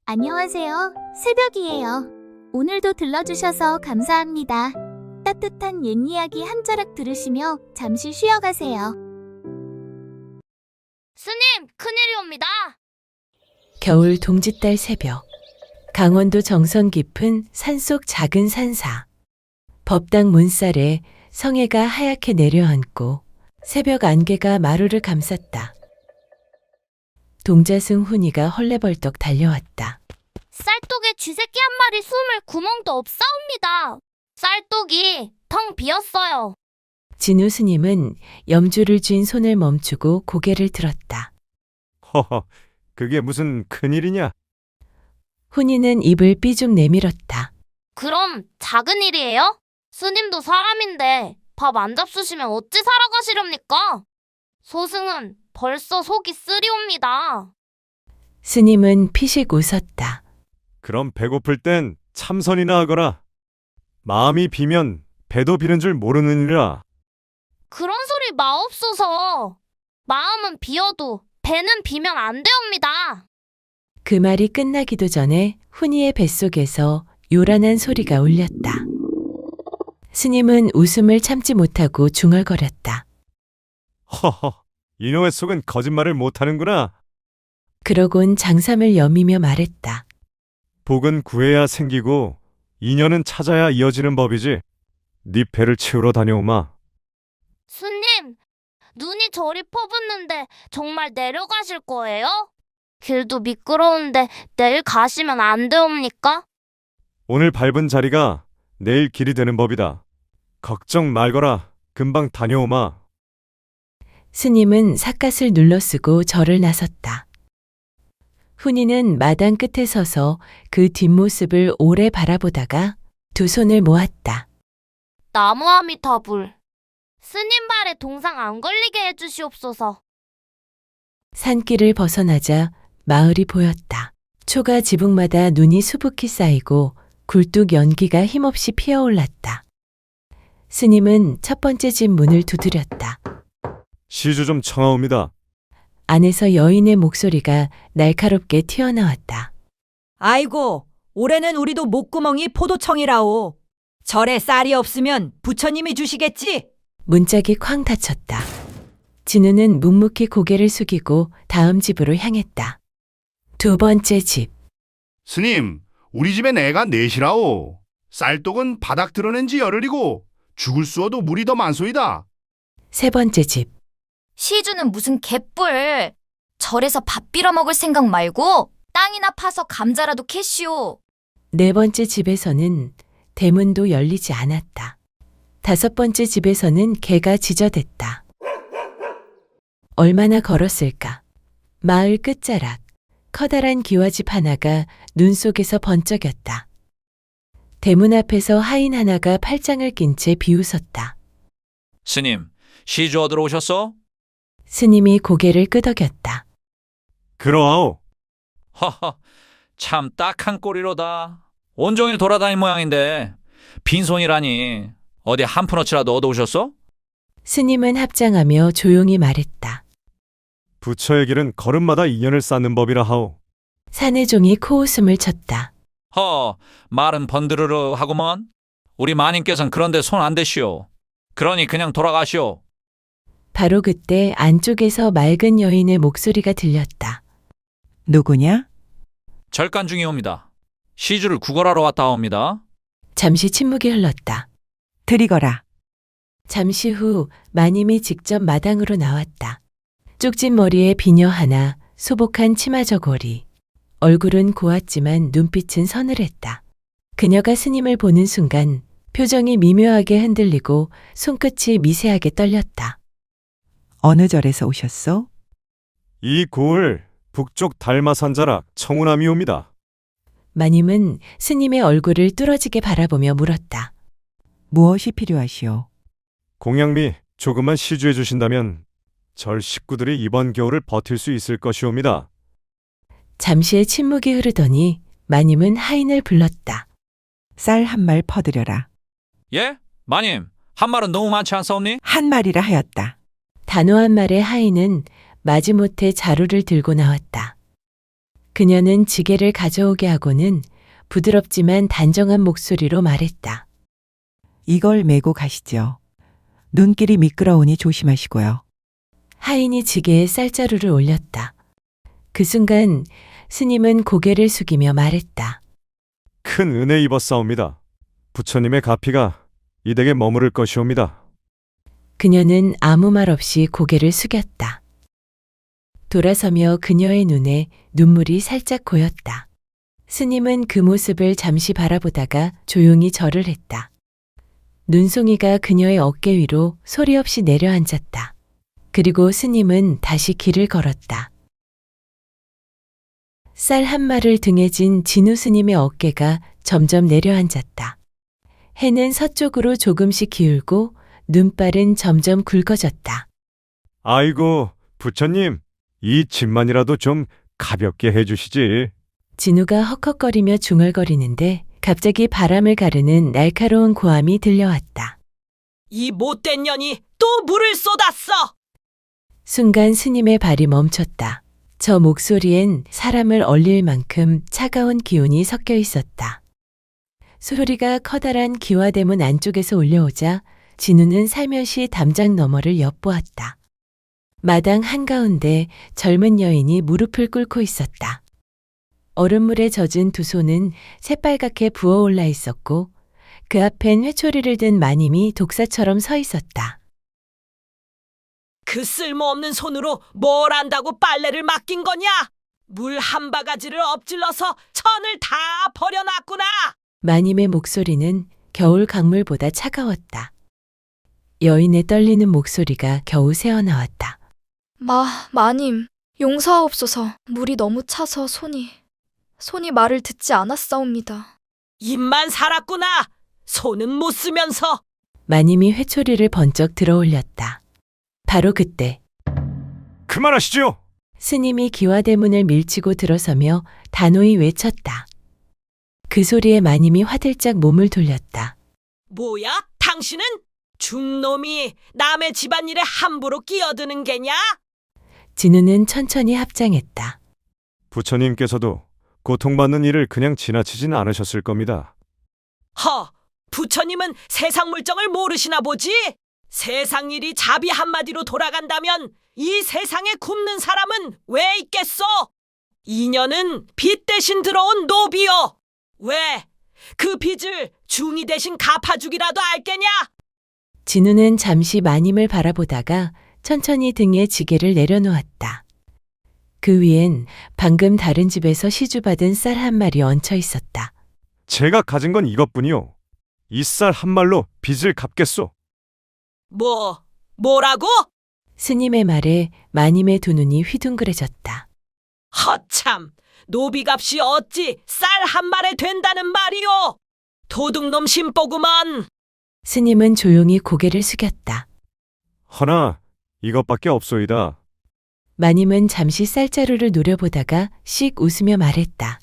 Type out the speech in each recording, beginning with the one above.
안녕하세요. 새벽이에요. 오늘도 들러주셔서 감사합니다. 따뜻한 옛 이야기 한 자락 들으시며 잠시 쉬어가세요. 스님, 큰일이옵니다. 겨울 동짓달 새벽, 강원도 정선 깊은 산속 작은 산사. 법당 문살에 성해가 하얗게 내려앉고 새벽 안개가 마루를 감쌌다. 동자승 훈이가 헐레벌떡 달려왔다. 쌀독에 쥐새끼 한 마리 숨을 구멍도 없사옵니다. 쌀독이 텅 비었어요. 진우 스님은 염주를 쥔 손을 멈추고 고개를 들었다. 허허, 그게 무슨 큰일이냐? 훈이는 입을 삐죽 내밀었다. 그럼 작은 일이에요? 스님도 사람인데 밥 안 잡수시면 어찌 살아가시렵니까? 소승은 벌써 속이 쓰리옵니다. 스님은 피식 웃었다. 그럼 배고플 땐 참선이나 하거라. 마음이 비면 배도 비는 줄 모르느니라. 그런 소리 마옵소서. 마음은 비어도 배는 비면 안 되옵니다. 그 말이 끝나기도 전에 훈이의 뱃속에서 요란한 소리가 울렸다. 스님은 웃음을 참지 못하고 중얼거렸다. 허허, 이놈의 속은 거짓말을 못하는구나. 그러곤 장삼을 여미며 말했다. 복은 구해야 생기고 인연은 찾아야 이어지는 법이지. 네 배를 채우러 다녀오마. 스님, 눈이 저리 퍼붓는데 정말 내려가실 거예요? 길도 미끄러운데 내일 가시면 안 되옵니까? 오늘 밟은 자리가 내일 길이 되는 법이다. 걱정 말거라. 금방 다녀오마. 스님은 삿갓을 눌러쓰고 절을 나섰다. 훈이는 마당 끝에 서서 그 뒷모습을 오래 바라보다가 두 손을 모았다. 나무아미타불. 스님 발에 동상 안 걸리게 해주시옵소서. 산길을 벗어나자 마을이 보였다. 초가 지붕마다 눈이 수북히 쌓이고 굴뚝 연기가 힘없이 피어올랐다. 스님은 첫 번째 집 문을 두드렸다. 시주 좀 청하옵니다. 안에서 여인의 목소리가 날카롭게 튀어나왔다. 아이고, 올해는 우리도 목구멍이 포도청이라오. 절에 쌀이 없으면 부처님이 주시겠지? 문짝이 쾅 닫혔다. 진우는 묵묵히 고개를 숙이고 다음 집으로 향했다. 두 번째 집. 스님, 우리 집엔 애가 넷이라오. 쌀독은 바닥 드러낸 지 열흘이고 죽을 쑤어도 물이 더 많소이다. 세 번째 집. 시주는 무슨 개뿔. 절에서 밥 빌어 먹을 생각 말고 땅이나 파서 감자라도 캐시오. 네 번째 집에서는 대문도 열리지 않았다. 다섯 번째 집에서는 개가 지저댔다. 얼마나 걸었을까? 마을 끝자락, 커다란 기와집 하나가 눈 속에서 번쩍였다. 대문 앞에서 하인 하나가 팔짱을 낀 채 비웃었다. 스님, 시주 얻으러 오셨어? 스님이 고개를 끄덕였다. 그러하오. 허허, 참 딱한 꼴이로다. 온종일 돌아다닌 모양인데 빈손이라니. 어디 한 푼어치라도 얻어오셨어? 스님은 합장하며 조용히 말했다. 부처의 길은 걸음마다 인연을 쌓는 법이라 하오. 사내종이 코웃음을 쳤다. 말은 번드르르 하구먼. 우리 마님께서는 그런데 손 안 대시오. 그러니 그냥 돌아가시오. 바로 그때 안쪽에서 맑은 여인의 목소리가 들렸다. 누구냐? 절간 중이옵니다. 시주를 구걸하러 왔다옵니다. 잠시 침묵이 흘렀다. 드리거라. 잠시 후 마님이 직접 마당으로 나왔다. 쪽진 머리에 비녀 하나, 소복한 치마 저고리. 얼굴은 고왔지만 눈빛은 서늘했다. 그녀가 스님을 보는 순간 표정이 미묘하게 흔들리고 손끝이 미세하게 떨렸다. 어느 절에서 오셨소? 이 고을 북쪽 달마산자락 청운함이옵니다. 마님은 스님의 얼굴을 뚫어지게 바라보며 물었다. 무엇이 필요하시오? 공양비 조금만 시주해 주신다면 절 식구들이 이번 겨울을 버틸 수 있을 것이옵니다. 잠시의 침묵이 흐르더니 마님은 하인을 불렀다. 쌀 한 말 퍼드려라. 예? 마님, 한 말은 너무 많지 않사옵니? 한 말이라 하였다. 단호한 말에 하인은 마지못해 자루를 들고 나왔다. 그녀는 지게를 가져오게 하고는 부드럽지만 단정한 목소리로 말했다. 이걸 메고 가시죠. 눈길이 미끄러우니 조심하시고요. 하인이 지게에 쌀자루를 올렸다. 그 순간 스님은 고개를 숙이며 말했다. 큰 은혜 입었사옵니다. 부처님의 가피가 이 댁에 머무를 것이옵니다. 그녀는 아무 말 없이 고개를 숙였다. 돌아서며 그녀의 눈에 눈물이 살짝 고였다. 스님은 그 모습을 잠시 바라보다가 조용히 절을 했다. 눈송이가 그녀의 어깨 위로 소리 없이 내려앉았다. 그리고 스님은 다시 길을 걸었다. 쌀 한 말을 등에 진 진우 스님의 어깨가 점점 내려앉았다. 해는 서쪽으로 조금씩 기울고 눈발은 점점 굵어졌다. 아이고, 부처님, 이 짐만이라도 좀 가볍게 해주시지. 진우가 헉헉거리며 중얼거리는데 갑자기 바람을 가르는 날카로운 고함이 들려왔다. 이 못된 년이 또 물을 쏟았어! 순간 스님의 발이 멈췄다. 저 목소리엔 사람을 얼릴 만큼 차가운 기운이 섞여 있었다. 소리가 커다란 기와대문 안쪽에서 울려오자 진우는 살며시 담장 너머를 엿보았다. 마당 한가운데 젊은 여인이 무릎을 꿇고 있었다. 얼음물에 젖은 두 손은 새빨갛게 부어올라 있었고 그 앞엔 회초리를 든 마님이 독사처럼 서 있었다. 그 쓸모없는 손으로 뭘 안다고 빨래를 맡긴 거냐? 물 한 바가지를 엎질러서 천을 다 버려놨구나! 마님의 목소리는 겨울 강물보다 차가웠다. 여인의 떨리는 목소리가 겨우 새어나왔다. 마님, 용서하옵소서. 물이 너무 차서 손이 말을 듣지 않았사옵니다. 입만 살았구나! 손은 못 쓰면서! 마님이 회초리를 번쩍 들어올렸다. 바로 그때 그만하시지요. 스님이 기와대문을 밀치고 들어서며 단호히 외쳤다. 그 소리에 마님이 화들짝 몸을 돌렸다. 뭐야? 당신은? 중놈이 남의 집안일에 함부로 끼어드는 게냐? 진우는 천천히 합장했다. 부처님께서도 고통받는 일을 그냥 지나치진 않으셨을 겁니다. 부처님은 세상 물정을 모르시나 보지? 세상 일이 자비 한마디로 돌아간다면 이 세상에 굶는 사람은 왜 있겠소? 이년은 빚 대신 들어온 노비요. 왜? 그 빚을 중이 대신 갚아주기라도 알겠냐? 진우는 잠시 마님을 바라보다가 천천히 등에 지게를 내려놓았다. 그 위엔 방금 다른 집에서 시주받은 쌀 한 마리 얹혀 있었다. 제가 가진 건 이것뿐이요. 이 쌀 한 말로 빚을 갚겠소. 뭐라고? 스님의 말에 마님의 두 눈이 휘둥그레졌다. 허참, 노비값이 어찌 쌀 한 말에 된다는 말이오? 도둑놈 심보구먼. 스님은 조용히 고개를 숙였다. 허나 이것밖에 없소이다. 마님은 잠시 쌀자루를 노려보다가 씩 웃으며 말했다.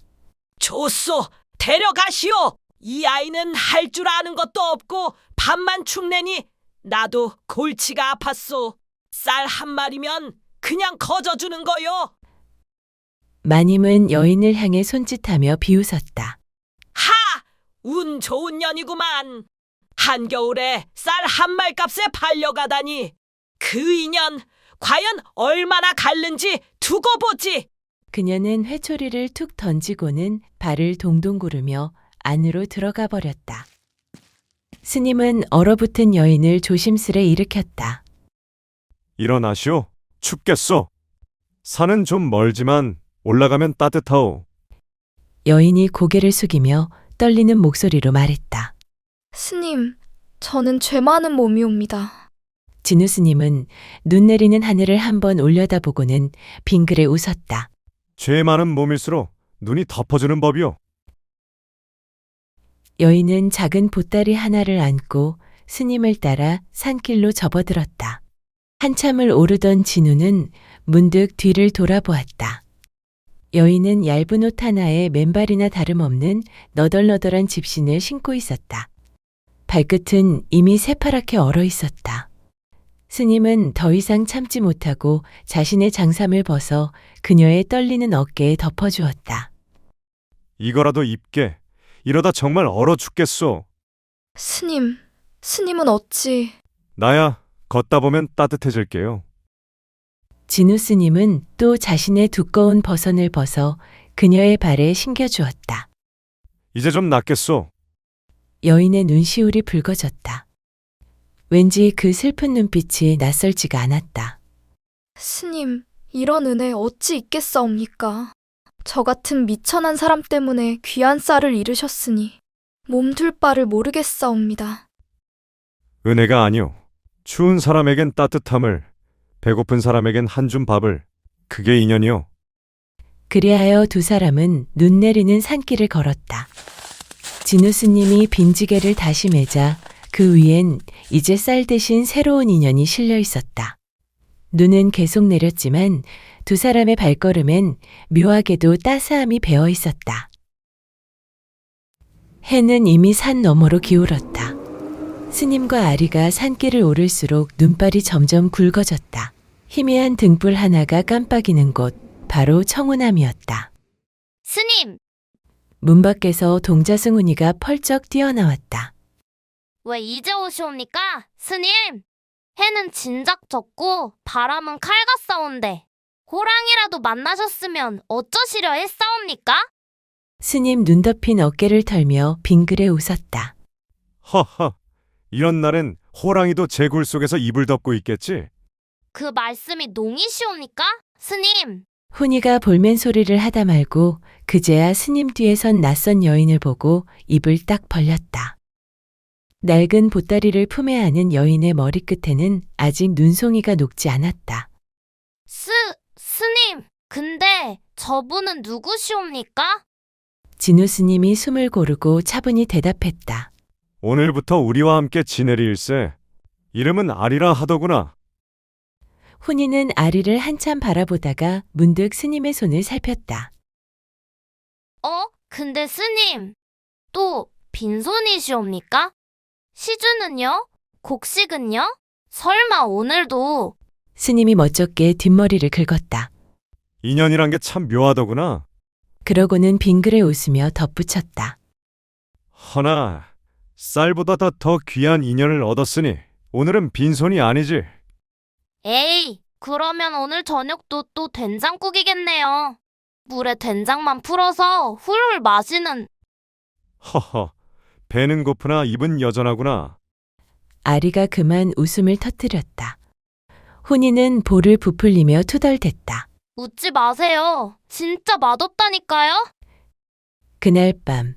좋소, 데려가시오. 이 아이는 할 줄 아는 것도 없고 밥만 축내니 나도 골치가 아팠소. 쌀 한 마리면 그냥 거저주는 거요. 마님은 여인을 향해 손짓하며 비웃었다. 운 좋은 년이구만. 한겨울에 쌀 한 말값에 팔려가다니. 그 인연 과연 얼마나 갈는지 두고 보지. 그녀는 회초리를 툭 던지고는 발을 동동 구르며 안으로 들어가 버렸다. 스님은 얼어붙은 여인을 조심스레 일으켰다. 일어나시오. 춥겠소. 산은 좀 멀지만 올라가면 따뜻하오. 여인이 고개를 숙이며 떨리는 목소리로 말했다. 스님, 저는 죄 많은 몸이옵니다. 진우 스님은 눈 내리는 하늘을 한번 올려다보고는 빙그레 웃었다. 죄 많은 몸일수록 눈이 덮어주는 법이오. 여인은 작은 보따리 하나를 안고 스님을 따라 산길로 접어들었다. 한참을 오르던 진우는 문득 뒤를 돌아보았다. 여인은 얇은 옷 하나에 맨발이나 다름없는 너덜너덜한 집신을 신고 있었다. 발끝은 이미 새파랗게 얼어 있었다. 스님은 더 이상 참지 못하고 자신의 장삼을 벗어 그녀의 떨리는 어깨에 덮어주었다. 이거라도 입게. 이러다 정말 얼어 죽겠소. 스님은 어찌... 나야 걷다 보면 따뜻해질게요. 진우 스님은 또 자신의 두꺼운 버선을 벗어 그녀의 발에 신겨주었다. 이제 좀 낫겠소. 여인의 눈시울이 붉어졌다. 왠지 그 슬픈 눈빛이 낯설지가 않았다. 스님, 이런 은혜 어찌 있겠사옵니까? 저 같은 미천한 사람 때문에 귀한 쌀을 잃으셨으니 몸둘 바를 모르겠사옵니다. 은혜가 아니오. 추운 사람에겐 따뜻함을, 배고픈 사람에겐 한 줌 밥을. 그게 인연이오. 그리하여 두 사람은 눈 내리는 산길을 걸었다. 진우 스님이 빈지게를 다시 매자 그 위엔 이제 쌀 대신 새로운 인연이 실려 있었다. 눈은 계속 내렸지만 두 사람의 발걸음엔 묘하게도 따스함이 배어 있었다. 해는 이미 산 너머로 기울었다. 스님과 아리가 산길을 오를수록 눈발이 점점 굵어졌다. 희미한 등불 하나가 깜빡이는 곳, 바로 청운암이었다. 스님, 문 밖에서 동자승훈이가 펄쩍 뛰어나왔다. 왜 이제 오시옵니까? 스님, 해는 진작 졌고 바람은 칼같사온데 호랑이라도 만나셨으면 어쩌시려 했사옵니까? 스님 눈 덮인 어깨를 털며 빙그레 웃었다. 허허. 이런 날엔 호랑이도 제굴 속에서 이불 덮고 있겠지? 그 말씀이 농이시옵니까? 스님, 훈이가 볼멘 소리를 하다 말고 그제야 스님 뒤에 선 낯선 여인을 보고 입을 딱 벌렸다. 낡은 보따리를 품에 안은 여인의 머리끝에는 아직 눈송이가 녹지 않았다. 스님, 근데 저분은 누구시옵니까? 진우 스님이 숨을 고르고 차분히 대답했다. 오늘부터 우리와 함께 지내리일세. 이름은 아리라 하더구나. 훈이는 아리를 한참 바라보다가 문득 스님의 손을 살폈다. 근데 스님, 또 빈손이시옵니까? 시주는요? 곡식은요? 설마 오늘도... 스님이 멋쩍게 뒷머리를 긁었다. 인연이란 게 참 묘하더구나. 그러고는 빙그레 웃으며 덧붙였다. 허나 쌀보다 더 귀한 인연을 얻었으니 오늘은 빈손이 아니지. 에이, 그러면 오늘 저녁도 또 된장국이겠네요. 물에 된장만 풀어서 훌훌 마시는... 허허. 배는 고프나 입은 여전하구나. 아리가 그만 웃음을 터뜨렸다. 훈이는 볼을 부풀리며 투덜댔다. 웃지 마세요. 진짜 맛없다니까요? 그날 밤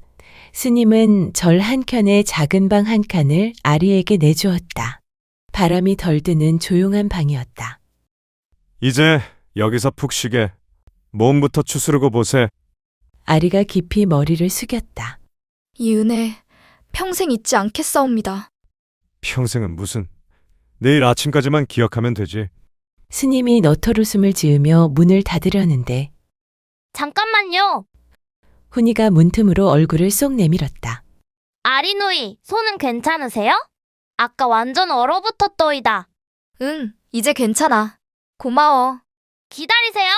스님은 절 한켠에 작은 방 한 칸을 아리에게 내주었다. 바람이 덜 드는 조용한 방이었다. 이제 여기서 푹 쉬게. 몸부터 추스르고 보세. 아리가 깊이 머리를 숙였다. 이 은혜 평생 잊지 않겠사옵니다. 평생은 무슨. 내일 아침까지만 기억하면 되지. 스님이 너털웃음을 지으며 문을 닫으려는데 잠깐만요. 훈이가 문틈으로 얼굴을 쏙 내밀었다. 아리누이, 손은 괜찮으세요? 아까 완전 얼어붙었더이다. 응, 이제 괜찮아. 고마워. 기다리세요.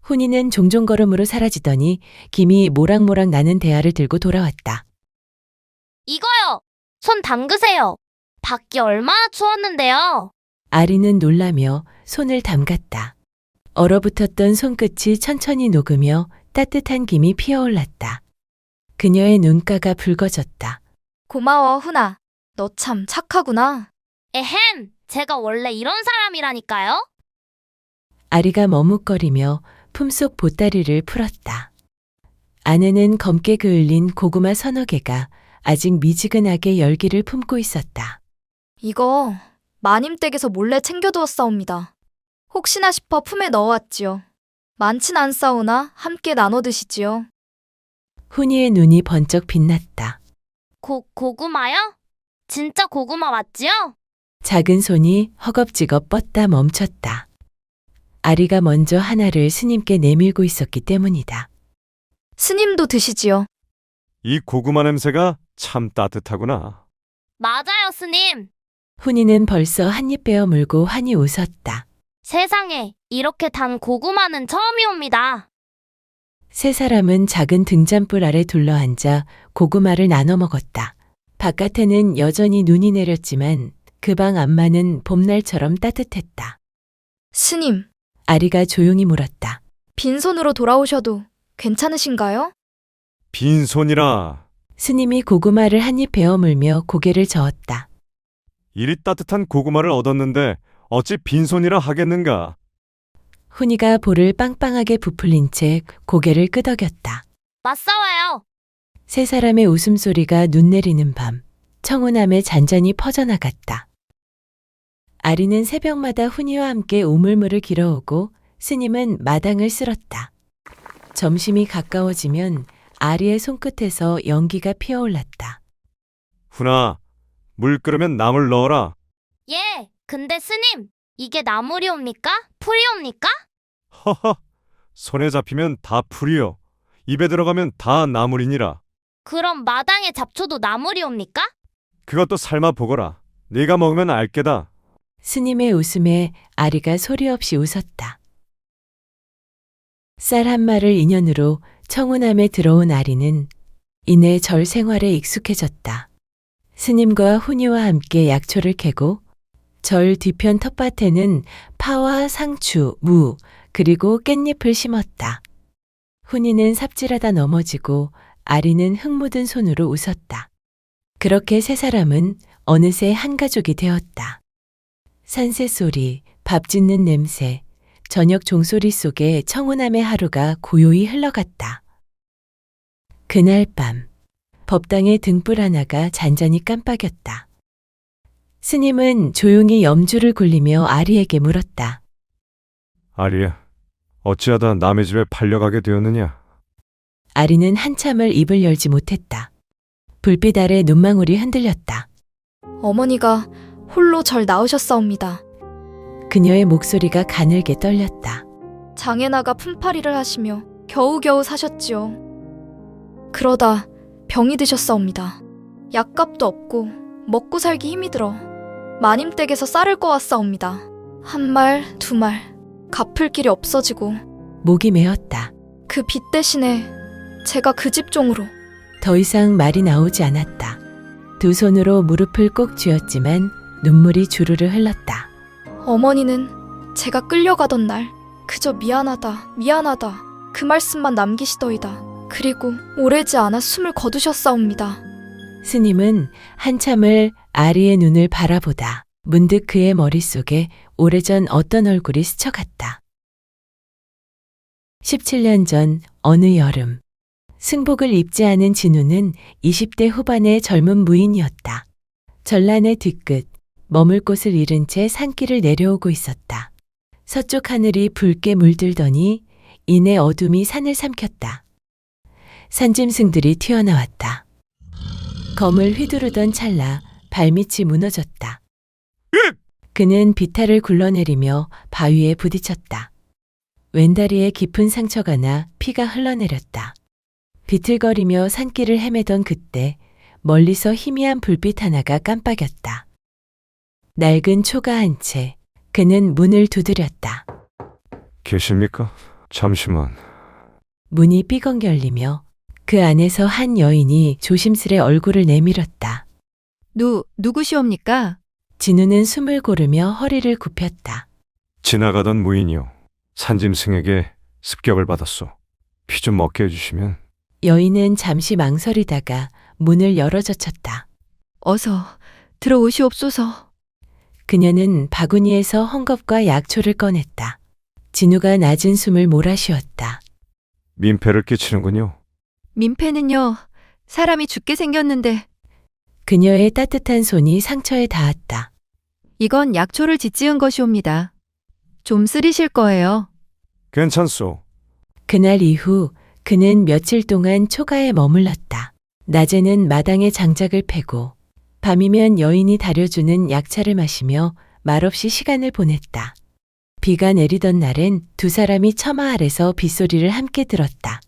훈이는 종종 걸음으로 사라지더니 김이 모락모락 나는 대야를 들고 돌아왔다. 이거요. 손 담그세요. 밖이 얼마나 추웠는데요. 아리는 놀라며 손을 담갔다. 얼어붙었던 손끝이 천천히 녹으며 따뜻한 김이 피어올랐다. 그녀의 눈가가 붉어졌다. 고마워, 훈아. 너 참 착하구나. 에헴, 제가 원래 이런 사람이라니까요. 아리가 머뭇거리며 품속 보따리를 풀었다. 안에는 검게 그을린 고구마 서너 개가 아직 미지근하게 열기를 품고 있었다. 이거 마님 댁에서 몰래 챙겨두었사옵니다. 혹시나 싶어 품에 넣어왔지요. 많진 않사오나 함께 나눠 드시지요. 훈이의 눈이 번쩍 빛났다. 고구마요? 진짜 고구마 맞지요? 작은 손이 허겁지겁 뻗다 멈췄다. 아리가 먼저 하나를 스님께 내밀고 있었기 때문이다. 스님도 드시지요. 이 고구마 냄새가 참 따뜻하구나. 맞아요, 스님. 훈이는 벌써 한 입 베어 물고 환히 웃었다. 세상에 이렇게 단 고구마는 처음이옵니다. 세 사람은 작은 등잔불 아래 둘러앉아 고구마를 나눠 먹었다. 바깥에는 여전히 눈이 내렸지만 그 방 안마는 봄날처럼 따뜻했다. 스님, 아리가 조용히 물었다. 빈손으로 돌아오셔도 괜찮으신가요? 빈손이라. 스님이 고구마를 한 입 베어 물며 고개를 저었다. 이리 따뜻한 고구마를 얻었는데 어찌 빈손이라 하겠는가? 훈이가 볼을 빵빵하게 부풀린 채 고개를 끄덕였다. 맞싸워요. 세 사람의 웃음소리가 눈 내리는 밤, 청운함에 잔잔히 퍼져나갔다. 아리는 새벽마다 훈이와 함께 우물물을 길어오고 스님은 마당을 쓸었다. 점심이 가까워지면 아리의 손끝에서 연기가 피어올랐다. 훈아, 물 끓으면 나물 넣어라. 예, 근데 스님, 이게 나물이옵니까? 풀이옵니까? 허허, 손에 잡히면 다 풀이요. 입에 들어가면 다 나물이니라. 그럼 마당의 잡초도 나물이옵니까? 그것도 삶아 보거라. 네가 먹으면 알게다. 스님의 웃음에 아리가 소리 없이 웃었다. 쌀 한 말을 인연으로 청운함에 들어온 아리는 이내 절 생활에 익숙해졌다. 스님과 훈이와 함께 약초를 캐고 절 뒤편 텃밭에는 파와 상추, 무, 그리고 깻잎을 심었다. 훈이는 삽질하다 넘어지고 아리는 흙 묻은 손으로 웃었다. 그렇게 세 사람은 어느새 한 가족이 되었다. 산새소리, 밥 짓는 냄새, 저녁 종소리 속에 청운함의 하루가 고요히 흘러갔다. 그날 밤, 법당의 등불 하나가 잔잔히 깜빡였다. 스님은 조용히 염주를 굴리며 아리에게 물었다. 아리야, 어찌하다 남의 집에 팔려가게 되었느냐? 아리는 한참을 입을 열지 못했다. 불빛 아래 눈망울이 흔들렸다. 어머니가 홀로 절 낳으셨사옵니다. 그녀의 목소리가 가늘게 떨렸다. 장애나가 품팔이를 하시며 겨우겨우 사셨지요. 그러다 병이 드셨사옵니다. 약값도 없고 먹고 살기 힘이 들어 마님 댁에서 쌀을 꺼왔사옵니다. 한 말, 두 말, 갚을 길이 없어지고 목이 메었다. 그 빚 대신에 제가 그 집 종으로. 더 이상 말이 나오지 않았다. 두 손으로 무릎을 꼭 쥐었지만 눈물이 주르르 흘렀다. 어머니는 제가 끌려가던 날 그저 미안하다, 미안하다 그 말씀만 남기시더이다. 그리고 오래지 않아 숨을 거두셨사옵니다. 스님은 한참을 아리의 눈을 바라보다 문득 그의 머릿속에 오래전 어떤 얼굴이 스쳐갔다. 17년 전 어느 여름, 승복을 입지 않은 진우는 20대 후반의 젊은 무인이었다. 전란의 뒤끝, 머물 곳을 잃은 채 산길을 내려오고 있었다. 서쪽 하늘이 붉게 물들더니 이내 어둠이 산을 삼켰다. 산짐승들이 튀어나왔다. 검을 휘두르던 찰나 발밑이 무너졌다. 그는 비탈을 굴러내리며 바위에 부딪혔다. 왼다리에 깊은 상처가 나 피가 흘러내렸다. 비틀거리며 산길을 헤매던 그때 멀리서 희미한 불빛 하나가 깜빡였다. 낡은 초가 한 채 그는 문을 두드렸다. 계십니까? 잠시만. 문이 삐걱 열리며 그 안에서 한 여인이 조심스레 얼굴을 내밀었다. 누구시옵니까? 진우는 숨을 고르며 허리를 굽혔다. 지나가던 무인이요. 산짐승에게 습격을 받았소. 피 좀 먹게 해주시면. 여인은 잠시 망설이다가 문을 열어젖혔다. 어서 들어오시옵소서. 그녀는 바구니에서 헝겊과 약초를 꺼냈다. 진우가 낮은 숨을 몰아쉬었다. 민폐를 끼치는군요. 민폐는요, 사람이 죽게 생겼는데. 그녀의 따뜻한 손이 상처에 닿았다. 이건 약초를 짓지은 것이옵니다. 좀 쓰리실 거예요. 괜찮소. 그날 이후 그는 며칠 동안 초가에 머물렀다. 낮에는 마당에 장작을 패고 밤이면 여인이 다려주는 약차를 마시며 말없이 시간을 보냈다. 비가 내리던 날엔 두 사람이 처마 아래서 빗소리를 함께 들었다.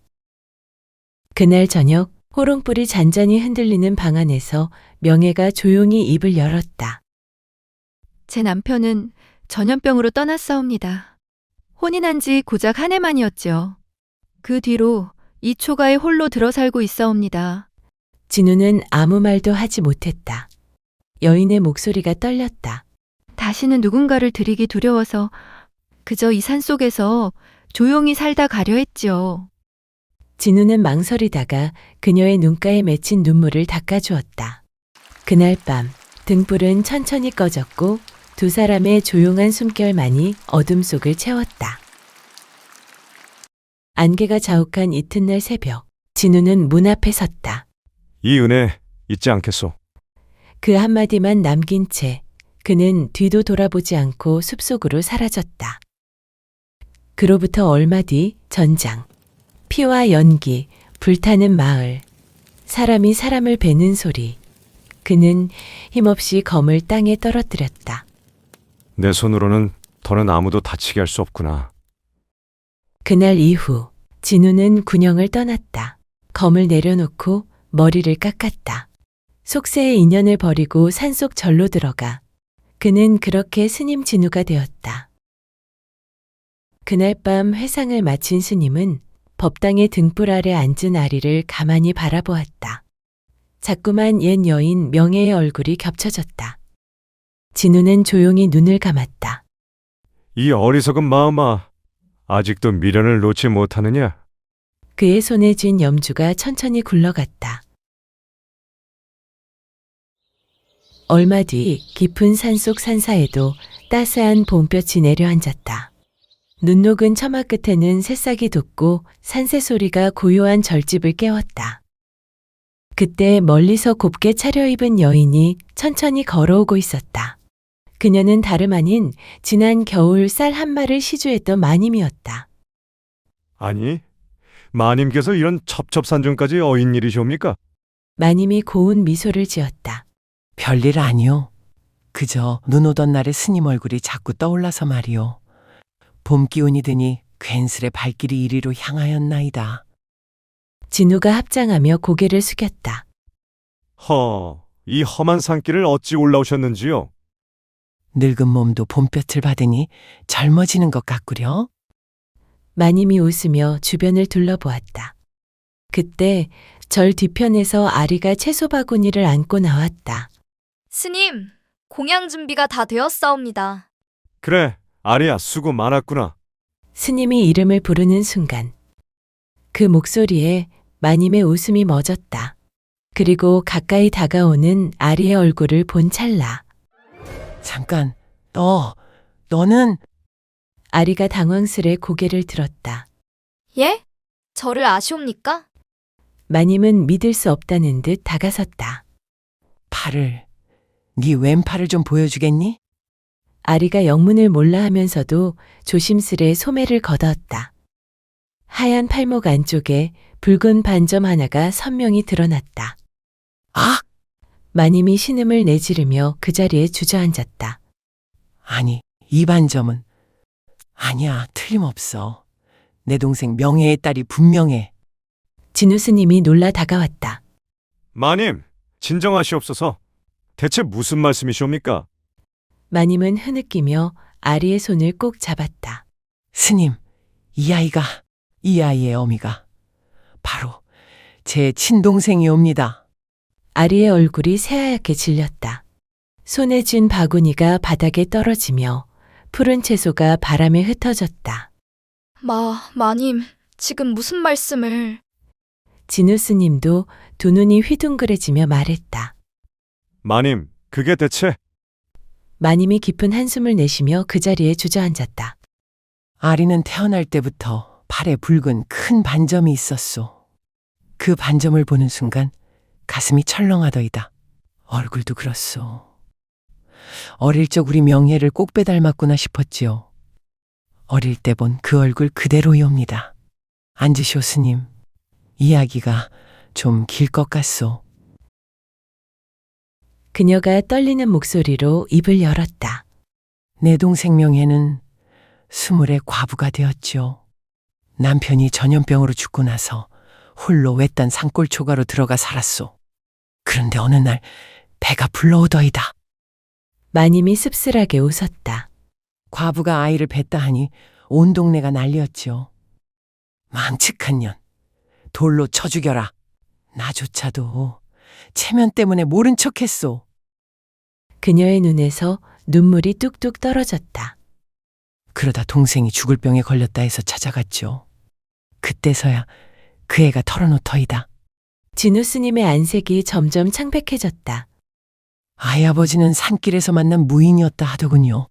그날 저녁 호롱불이 잔잔히 흔들리는 방 안에서 명예가 조용히 입을 열었다. 제 남편은 전염병으로 떠났사옵니다. 혼인한 지 고작 한 해만이었죠. 그 뒤로 이 초가에 홀로 들어 살고 있사옵니다. 진우는 아무 말도 하지 못했다. 여인의 목소리가 떨렸다. 다시는 누군가를 들이기 두려워서 그저 이 산속에서 조용히 살다 가려 했지요. 진우는 망설이다가 그녀의 눈가에 맺힌 눈물을 닦아주었다. 그날 밤 등불은 천천히 꺼졌고 두 사람의 조용한 숨결만이 어둠 속을 채웠다. 안개가 자욱한 이튿날 새벽, 진우는 문 앞에 섰다. 이 은혜 잊지 않겠소. 그 한마디만 남긴 채 그는 뒤도 돌아보지 않고 숲속으로 사라졌다. 그로부터 얼마 뒤 전장. 피와 연기, 불타는 마을, 사람이 사람을 베는 소리. 그는 힘없이 검을 땅에 떨어뜨렸다. 내 손으로는 더는 아무도 다치게 할 수 없구나. 그날 이후 진우는 군영을 떠났다. 검을 내려놓고 머리를 깎았다. 속세의 인연을 버리고 산속 절로 들어가 그는 그렇게 스님 진우가 되었다. 그날 밤 회상을 마친 스님은 법당의 등불 아래 앉은 아리를 가만히 바라보았다. 자꾸만 옛 여인 명예의 얼굴이 겹쳐졌다. 진우는 조용히 눈을 감았다. 이 어리석은 마음아, 아직도 미련을 놓지 못하느냐? 그의 손에 쥔 염주가 천천히 굴러갔다. 얼마 뒤 깊은 산속 산사에도 따스한 봄볕이 내려앉았다. 눈 녹은 처마 끝에는 새싹이 돋고 산새 소리가 고요한 절집을 깨웠다. 그때 멀리서 곱게 차려입은 여인이 천천히 걸어오고 있었다. 그녀는 다름 아닌 지난 겨울 쌀 한 마를 시주했던 마님이었다. 아니, 마님께서 이런 첩첩산중까지 어인 일이시옵니까? 마님이 고운 미소를 지었다. 별일 아니오. 그저 눈 오던 날의 스님 얼굴이 자꾸 떠올라서 말이오. 봄 기운이 드니 괜스레 발길이 이리로 향하였나이다. 진우가 합장하며 고개를 숙였다. 이 험한 산길을 어찌 올라오셨는지요? 늙은 몸도 봄볕을 받으니 젊어지는 것 같구려. 마님이 웃으며 주변을 둘러보았다. 그때 절 뒤편에서 아리가 채소 바구니를 안고 나왔다. 스님, 공양 준비가 다 되었사옵니다. 그래, 아리야, 수고 많았구나. 스님이 이름을 부르는 순간 그 목소리에 마님의 웃음이 멎었다. 그리고 가까이 다가오는 아리의 얼굴을 본 찰나 잠깐, 너는? 아리가 당황스레 고개를 들었다. 예? 저를 아시옵니까? 마님은 믿을 수 없다는 듯 다가섰다. 네 왼팔을 좀 보여주겠니? 아리가 영문을 몰라 하면서도 조심스레 소매를 걷었다. 하얀 팔목 안쪽에 붉은 반점 하나가 선명히 드러났다. 아! 마님이 신음을 내지르며 그 자리에 주저앉았다. 아니, 이 반점은. 아니야, 틀림없어. 내 동생 명예의 딸이 분명해. 진우 스님이 놀라 다가왔다. 마님, 진정하시옵소서. 대체 무슨 말씀이시옵니까? 마님은 흐느끼며 아리의 손을 꼭 잡았다. 스님, 이 아이의 어미가 바로 제 친동생이옵니다. 아리의 얼굴이 새하얗게 질렸다. 손에 쥔 바구니가 바닥에 떨어지며 푸른 채소가 바람에 흩어졌다. 마님, 지금 무슨 말씀을... 진우 스님도 두 눈이 휘둥그레지며 말했다. 마님, 그게 대체... 마님이 깊은 한숨을 내쉬며 그 자리에 주저앉았다. 아리는 태어날 때부터 팔에 붉은 큰 반점이 있었소. 그 반점을 보는 순간 가슴이 철렁하더이다. 얼굴도 그렇소. 어릴 적 우리 명예를 꼭 빼닮았구나 싶었지요. 어릴 때 본 그 얼굴 그대로이옵니다. 앉으시오, 스님. 이야기가 좀 길 것 같소. 그녀가 떨리는 목소리로 입을 열었다. 내 동생 명예는 20의 과부가 되었지요. 남편이 전염병으로 죽고 나서 홀로 외딴 산골 초가로 들어가 살았소. 그런데 어느 날 배가 불러오더이다. 마님이 씁쓸하게 웃었다. 과부가 아이를 뱄다 하니 온 동네가 난리였지요. 망측한 년, 돌로 쳐 죽여라. 나조차도 체면 때문에 모른 척했소. 그녀의 눈에서 눈물이 뚝뚝 떨어졌다. 그러다 동생이 죽을 병에 걸렸다 해서 찾아갔죠. 그때서야 그 애가 털어놓더이다. 진우 스님의 안색이 점점 창백해졌다. 아이 아버지는 산길에서 만난 무인이었다 하더군요.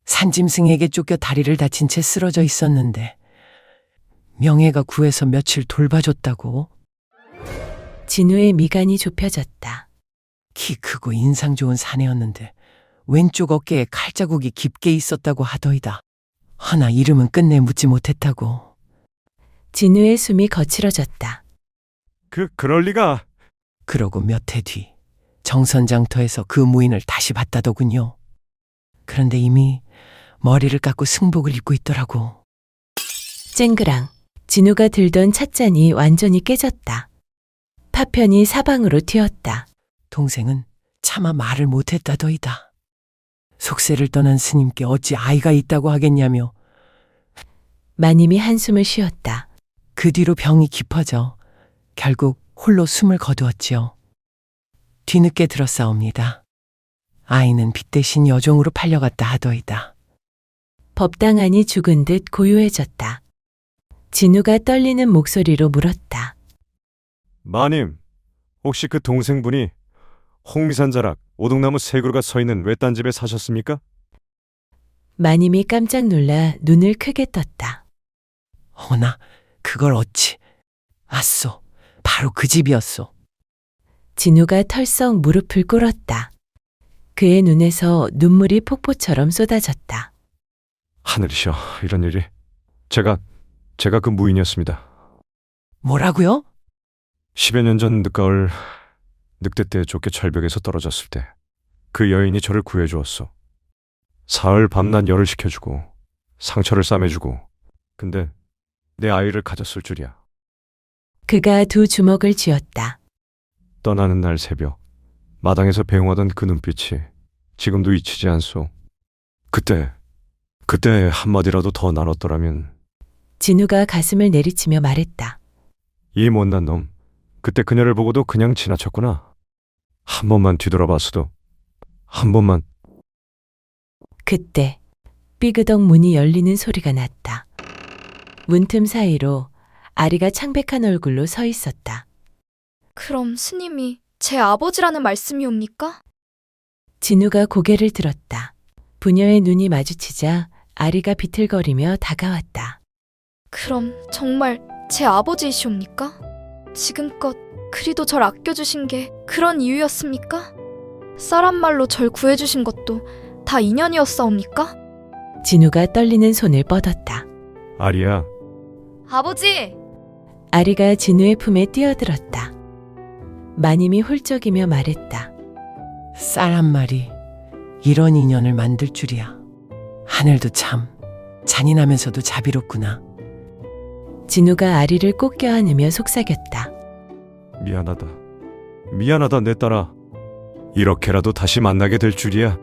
산짐승에게 쫓겨 다리를 다친 채 쓰러져 있었는데 명예가 구해서 며칠 돌봐줬다고. 진우의 미간이 좁혀졌다. 키 크고 인상 좋은 사내였는데 왼쪽 어깨에 칼자국이 깊게 있었다고 하더이다. 허나 이름은 끝내 묻지 못했다고. 진우의 숨이 거칠어졌다. 그럴 리가. 그러고 몇 해 뒤 정선장터에서 그 무인을 다시 봤다더군요. 그런데 이미 머리를 깎고 승복을 입고 있더라고. 쨍그랑 진우가 들던 찻잔이 완전히 깨졌다. 파편이 사방으로 튀었다. 동생은 차마 말을 못했다더이다. 속세를 떠난 스님께 어찌 아이가 있다고 하겠냐며. 마님이 한숨을 쉬었다. 그 뒤로 병이 깊어져 결국 홀로 숨을 거두었지요. 뒤늦게 들었사옵니다. 아이는 빚 대신 여종으로 팔려갔다 하더이다. 법당안이 죽은 듯 고요해졌다. 진우가 떨리는 목소리로 물었다. 마님, 혹시 그 동생분이 홍미산자락 오동나무 세 그루가 서 있는 외딴 집에 사셨습니까? 마님이 깜짝 놀라 눈을 크게 떴다. 어나 그걸 어찌. 아쏘, 바로 그 집이었소. 진우가 털썩 무릎을 꿇었다. 그의 눈에서 눈물이 폭포처럼 쏟아졌다. 하늘이셔, 이런 일이. 제가 그 무인이었습니다. 뭐라고요? 10여 년 전 늦가을 늑대 때 쫓겨 절벽에서 떨어졌을 때 그 여인이 저를 구해주었소. 사흘 밤낮 열을 식혀주고 상처를 싸매주고, 근데 내 아이를 가졌을 줄이야. 그가 두 주먹을 쥐었다. 떠나는 날 새벽 마당에서 배웅하던 그 눈빛이 지금도 잊히지 않소. 그때 한마디라도 더 나눴더라면. 진우가 가슴을 내리치며 말했다. 이 못난 놈, 그때 그녀를 보고도 그냥 지나쳤구나. 한 번만 뒤돌아봤어도, 한 번만. 그때 삐그덕 문이 열리는 소리가 났다. 문틈 사이로 아리가 창백한 얼굴로 서 있었다. 그럼 스님이 제 아버지라는 말씀이옵니까? 진우가 고개를 들었다. 부녀의 눈이 마주치자 아리가 비틀거리며 다가왔다. 그럼 정말 제 아버지이시옵니까? 지금껏 그리도 절 아껴주신 게 그런 이유였습니까? 쌀한 말로 절 구해주신 것도 다 인연이었사옵니까? 진우가 떨리는 손을 뻗었다. 아리야, 아버지! 아리가 진우의 품에 뛰어들었다. 마님이 훌쩍이며 말했다. 쌀 한 마리 이런 인연을 만들 줄이야. 하늘도 참 잔인하면서도 자비롭구나. 진우가 아리를 꼭 껴안으며 속삭였다. 미안하다 내 딸아. 이렇게라도 다시 만나게 될 줄이야.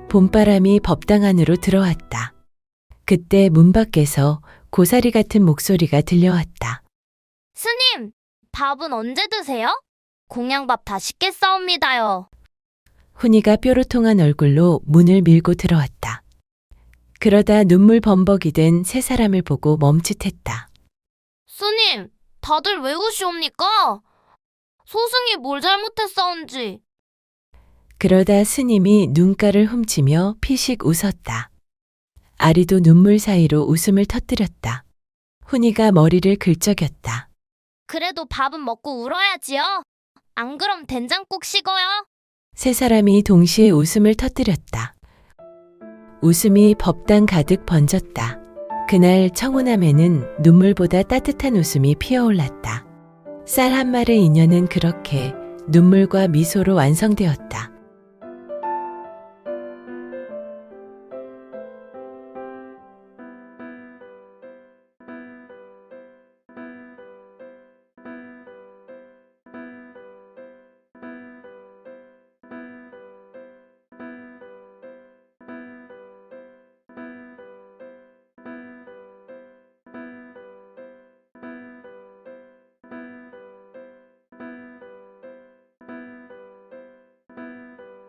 봄바람이 법당 안으로 들어왔다. 그때 문 밖에서 고사리 같은 목소리가 들려왔다. 스님, 밥은 언제 드세요? 공양밥 다 식겠사옵니다요. 훈이가 뾰로통한 얼굴로 문을 밀고 들어왔다. 그러다 눈물 범벅이 된 세 사람을 보고 멈칫했다. 스님, 다들 왜 우시옵니까? 소승이 뭘 잘못했사온지. 그러다 스님이 눈가를 훔치며 피식 웃었다. 아리도 눈물 사이로 웃음을 터뜨렸다. 훈이가 머리를 긁적였다. 그래도 밥은 먹고 울어야지요. 안 그럼 된장국 식어요. 세 사람이 동시에 웃음을 터뜨렸다. 웃음이 법당 가득 번졌다. 그날 청운함에는 눈물보다 따뜻한 웃음이 피어올랐다. 쌀 한 말의 인연은 그렇게 눈물과 미소로 완성되었다.